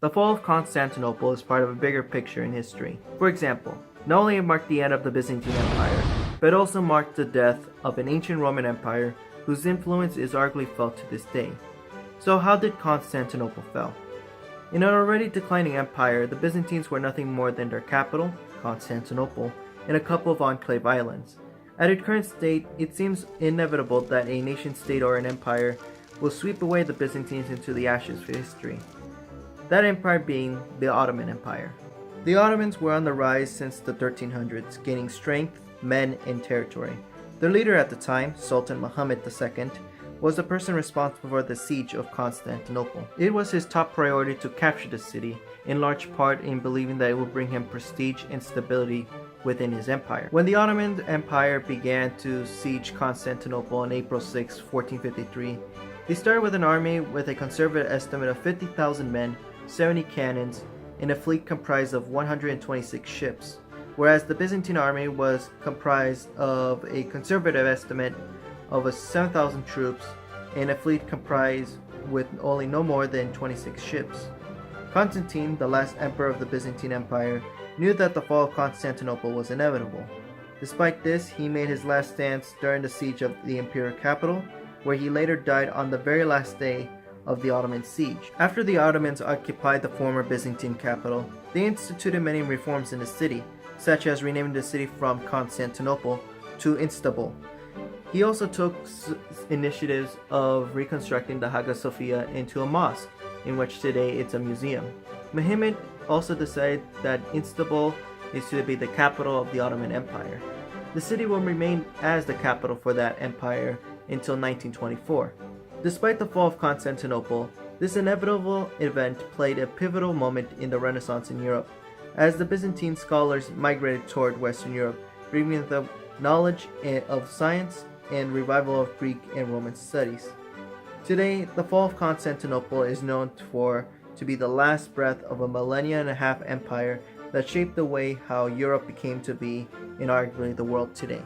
The fall of Constantinople is part of a bigger picture in history. For example, not only it marked the end of the Byzantine Empire, but it also marked the death of an ancient Roman Empire whose influence is arguably felt to this day. So how did Constantinople fall? In an already declining empire, the Byzantines were nothing more than their capital, Constantinople, and a couple of enclave islands. At its current state, it seems inevitable that a nation-state or an empire will sweep away the Byzantines into the ashes of history. That empire being the Ottoman Empire. The Ottomans were on the rise since the 1300s, gaining strength, men, and territory. Their leader at the time, Sultan Muhammad II, was the person responsible for the siege of Constantinople. It was his top priority to capture the city, in large part in believing that it would bring him prestige and stability within his empire. When the Ottoman Empire began to siege Constantinople on April 6, 1453, they started with an army with a conservative estimate of 50,000 men, 70 cannons, and a fleet comprised of 126 ships, whereas the Byzantine army was comprised of a conservative estimate of 7,000 troops and a fleet comprised with only no more than 26 ships. Constantine, the last emperor of the Byzantine Empire, knew that the fall of Constantinople was inevitable. Despite this, he made his last stands during the siege of the imperial capital, where he later died on the very last day of the Ottoman siege. After the Ottomans occupied the former Byzantine capital, they instituted many reforms in the city, such as renaming the city from Constantinople to Istanbul. He also took initiatives of reconstructing the Hagia Sophia into a mosque, in which today it's a museum. Muhammad also decided that Istanbul is to be the capital of the Ottoman Empire. The city will remain as the capital for that empire until 1924. Despite the fall of Constantinople, this inevitable event played a pivotal moment in the Renaissance in Europe, as the Byzantine scholars migrated toward Western Europe, bringing them knowledge of science and revival of Greek and Roman studies. Today, the fall of Constantinople is known to be the last breath of a millennia and a half empire that shaped the way how Europe became to be in arguably the world today.